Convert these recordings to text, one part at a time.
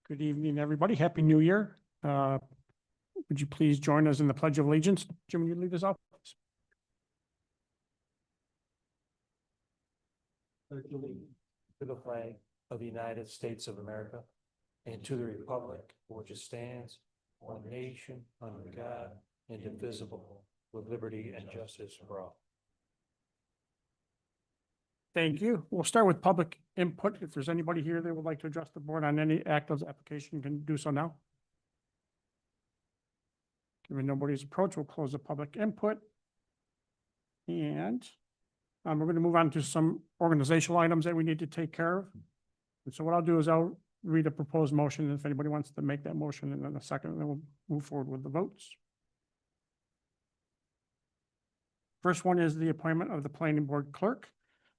Good evening, everybody. Happy New Year. Would you please join us in the Pledge of Allegiance? Jim, will you lead us off? Pledge allegiance to the flag of the United States of America and to the republic for which it stands, one nation, under God, indivisible, with liberty and justice for all. Thank you. We'll start with public input. If there's anybody here that would like to address the board on any active application, you can do so now. Given nobody's approach, we'll close the public input. And we're going to move on to some organizational items that we need to take care of. And so what I'll do is I'll read a proposed motion. If anybody wants to make that motion, and then a second, then we'll move forward with the votes. First one is the appointment of the planning board clerk.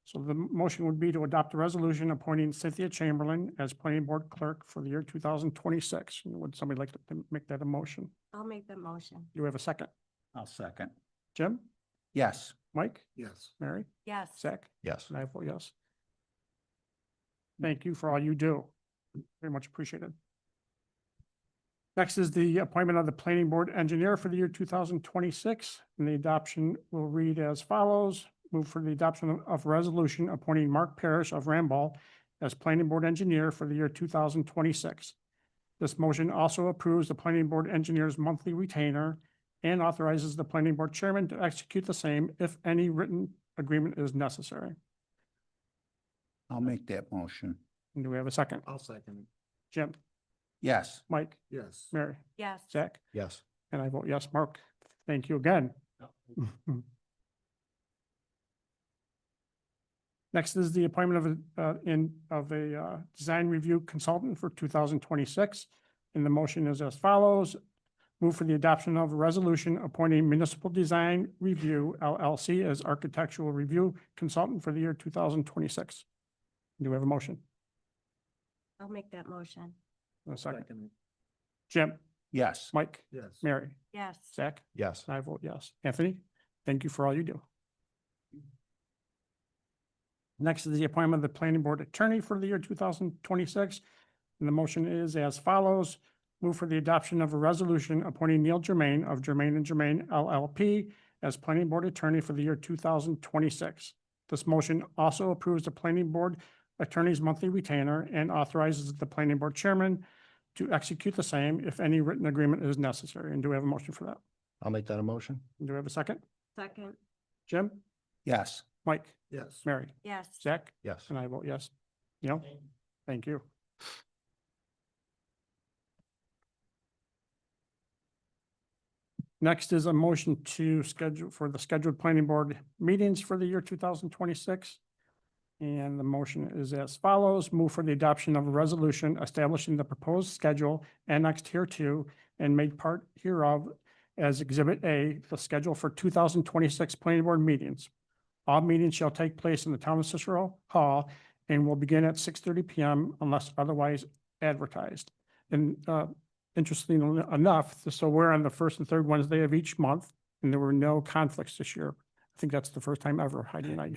So the motion would be to adopt a resolution appointing Cynthia Chamberlain as planning board clerk for the year 2026. Would somebody like to make that a motion? I'll make that motion. Do we have a second? I'll second. Jim? Yes. Mike? Yes. Mary? Yes. Zach? Yes. And I vote yes. Thank you for all you do. Very much appreciated. Next is the appointment of the planning board engineer for the year 2026. And the adoption will read as follows. Move for the adoption of resolution appointing Mark Parrish of Ramball as planning board engineer for the year 2026. This motion also approves the planning board engineer's monthly retainer and authorizes the planning board chairman to execute the same if any written agreement is necessary. I'll make that motion. And do we have a second? I'll second. Jim? Yes. Mike? Yes. Mary? Yes. Zach? Yes. And I vote yes. Mark, thank you again. Next is the appointment of a design review consultant for 2026. And the motion is as follows. Move for the adoption of a resolution appointing Municipal Design Review LLC as architectural review consultant for the year 2026. Do we have a motion? I'll make that motion. A second. Jim? Yes. Mike? Yes. Mary? Yes. Zach? Yes. I vote yes. Anthony, thank you for all you do. Next is the appointment of the planning board attorney for the year 2026. And the motion is as follows. Move for the adoption of a resolution appointing Neil Germain of Germain & Germain LLP as planning board attorney for the year 2026. This motion also approves the planning board attorney's monthly retainer and authorizes the planning board chairman to execute the same if any written agreement is necessary. And do we have a motion for that? I'll make that a motion. Do we have a second? Second. Jim? Yes. Mike? Yes. Mary? Yes. Zach? Yes. And I vote yes. Neil? Thank you. Next is a motion to schedule for the scheduled planning board meetings for the year 2026. And the motion is as follows. Move for the adoption of a resolution establishing the proposed schedule annexed hereto and made part hereof as Exhibit A, the schedule for 2026 planning board meetings. All meetings shall take place in the town of Cicero Hall and will begin at 6:30 p.m. unless otherwise advertised. And interestingly enough, so we're on the first and third Wednesday of each month, and there were no conflicts this year. I think that's the first time ever Heidi and I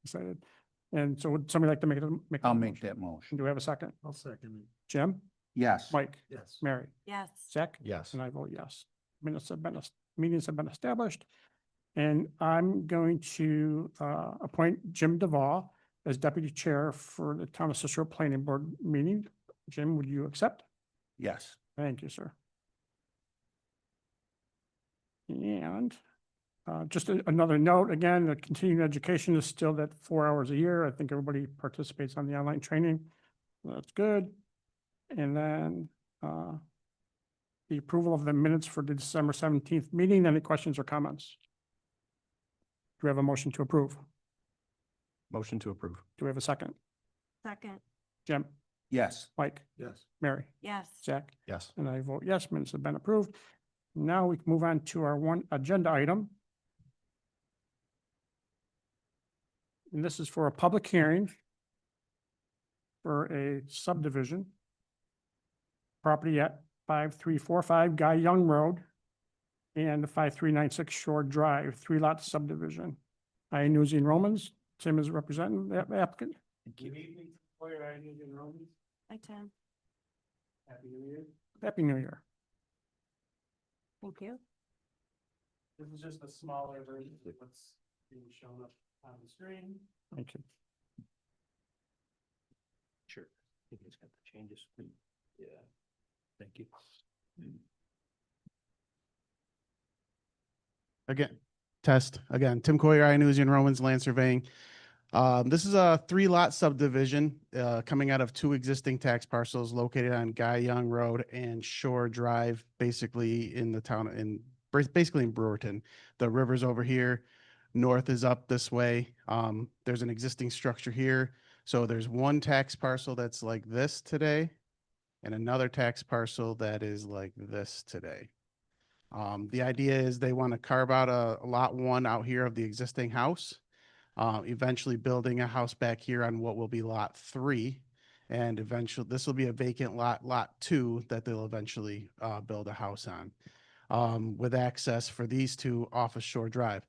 decided. And so would somebody like to make I'll that make motion? that motion. Do we have a second? I'll second. Jim? Yes. Mike? Yes. Mary? Yes. Zach? Yes. And I vote yes. Meetings have been established. And I'm going to appoint Jim Duvall as deputy chair for the town of Cicero Planning Board meeting. Jim, would you accept? Yes. Thank you, sir. And just another note, again, the continuing education is still at 4 hours a year. I think everybody participates on the online training. That's good. And then the approval of the minutes for the December 17th meeting. Any questions or comments? Do we have a motion to approve? Motion to approve. Do we have a second? Second. Jim? Yes. Mike? Yes. Mary? Yes. Zach? Yes. And I vote yes, minutes have been approved. Now we can move on to our one agenda item. And this is for a public hearing for a subdivision. Property at 5345 Guy Young Road and the 5396 Shore Drive, 3-lot subdivision. I, Newsy and Romans, Tim is representing the applicant. Good evening. Hi, Tim. Happy New Year. Happy New Year. Thank you. This is just a smaller version of what's being shown up on the screen. Thank you. Sure. I think it's got the changes. Yeah. Thank you. Again, test, again, Tim Coyer, Iannuzzi Romans Land Surveying. This is a 3-lot subdivision, coming out of 2 existing tax parcels located on Guy Young Road and Shore Drive, basically in the town, basically in Brewerton. The river's over here, north is up this way. There's an existing structure here. So there's one tax parcel that's like this today and another tax parcel that is like this today. The idea is they want to carve out a lot 1 out here of the existing house, eventually building a house back here on what will be lot 3. And eventually this will be a vacant lot 2 that they'll eventually build a house on, with access for these 2 off of Shore Drive.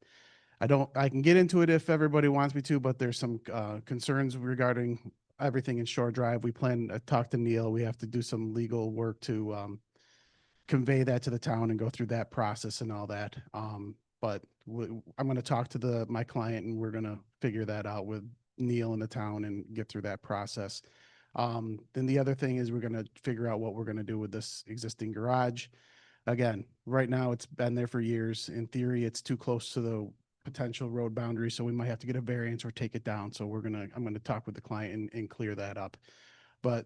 I can get into it if everybody wants me to, but there's some concerns regarding everything in Shore Drive. We plan to talk to Neil. We have to do some legal work to convey that to the town and go through that process and all that. But I'm going to talk to my client and we're going to figure that out with Neil in the town and get through that process. Then the other thing is we're going to figure out what we're going to do with this existing garage. Again, right now it's been there for years. In theory, it's too close to the potential road boundary, so we might have to get a variance or take it down. So I'm going to talk with the client and clear that up. But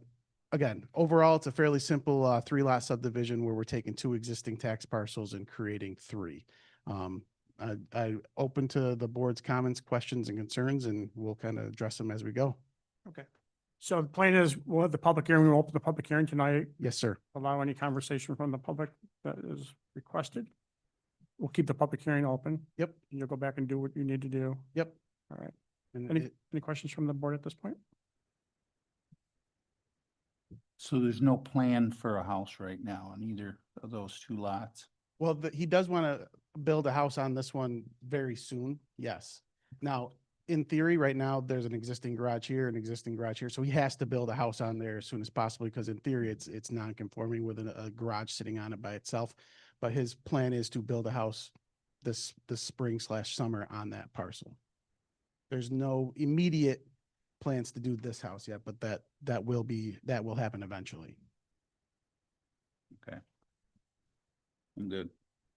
again, overall, it's a fairly simple 3-lot subdivision where we're taking 2 existing tax parcels and creating 3. I open to the board's comments, questions, and concerns, and we'll kind of address them as we go. Okay. So the plan is we'll have the public hearing. We'll open the public hearing tonight. Yes, sir. Allow any conversation from the public that is requested. We'll keep the public hearing open. Yep. You'll go back and do what you need to do. Yep. All right. And Any questions from the board at this point? So there's no plan for a house right now on either of those 2 lots? well, he does want to build a house on this one very soon. Yes. Now, in theory, right now, there's an existing garage here, an existing garage here. So he has to build a house on there as soon as possible because in theory, it's non-conforming with a garage sitting on it by itself. But his plan is to build a house this spring/summer on that parcel. There's no immediate plans to do this house yet, but that will happen eventually. Okay. I'm good.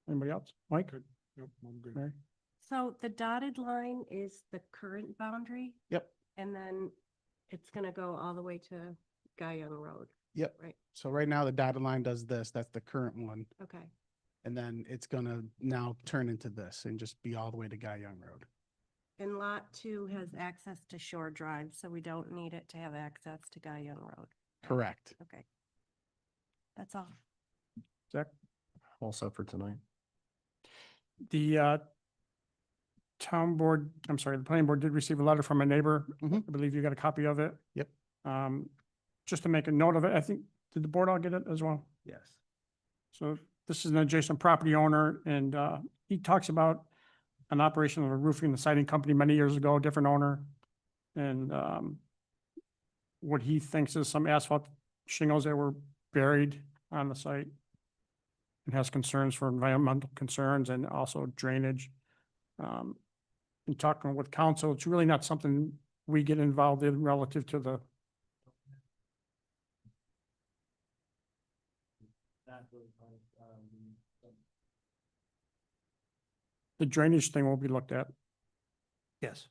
Anybody else? Mike? Nope, I'm good. Mary? So the dotted line is the current boundary? Yep. And then it's gonna go all the way to Guy Young Road, Yep. right? So right now the dotted line does this. That's the current one. Okay. And then it's gonna now turn into this and just be all the way to Guy Young Road. And lot 2 has access to Shore Drive, so we don't need it to have access to Guy Young Road. Correct. Okay. That's all. Zach? All set for tonight. The the planning board did receive a letter from a neighbor. Mhm. I believe you got a copy of it. Yep. Just to make a note of it, I think, did the board all get it as well? Yes. So this is an adjacent property owner and he talks about an operation of a roofing and siding company many years ago, different owner. And what he thinks is some asphalt shingles that were buried on the site. And has concerns for environmental concerns and also drainage. In talking with council, it's really not something we get involved in relative to the drainage thing will be looked at, Yes.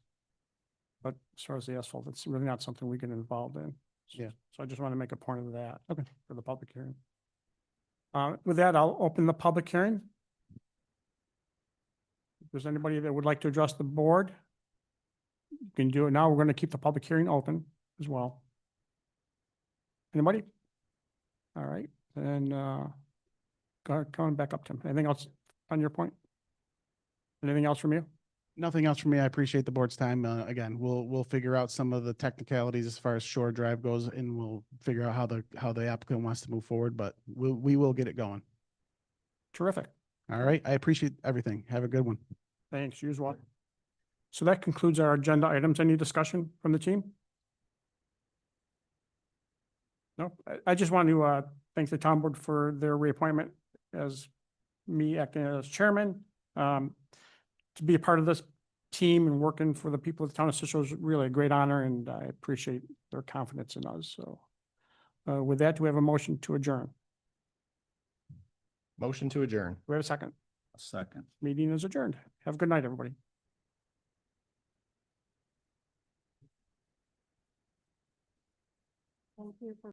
but as far as the asphalt, it's really not something we get involved in. Yeah. So I just want to make a point of that. Okay. For the public hearing. With that, I'll open the public hearing. If there's anybody that would like to address the board, you can do it now. We're going to keep the public hearing open as well. Anybody? All right, then, coming back up, Tim. Anything else on your point? Anything else from you? Nothing else from me. I appreciate the board's time. Again, we'll figure out some of the technicalities as far as Shore Drive goes and we'll figure out how the applicant wants to move forward, but we will get it going. Terrific. All right. I appreciate everything. Have a good one. Thanks, you as well. So that concludes our agenda items. Any discussion from the team? No, I just want to thank the town board for their reappointment as me acting as chairman. To be a part of this team and working for the people of the town of Cicero is really a great honor, and I appreciate their confidence in us. So with that, do we have a motion to adjourn? Motion to adjourn. Do we have a second? A second. Meeting is adjourned. Have a good night, everybody. Thank you for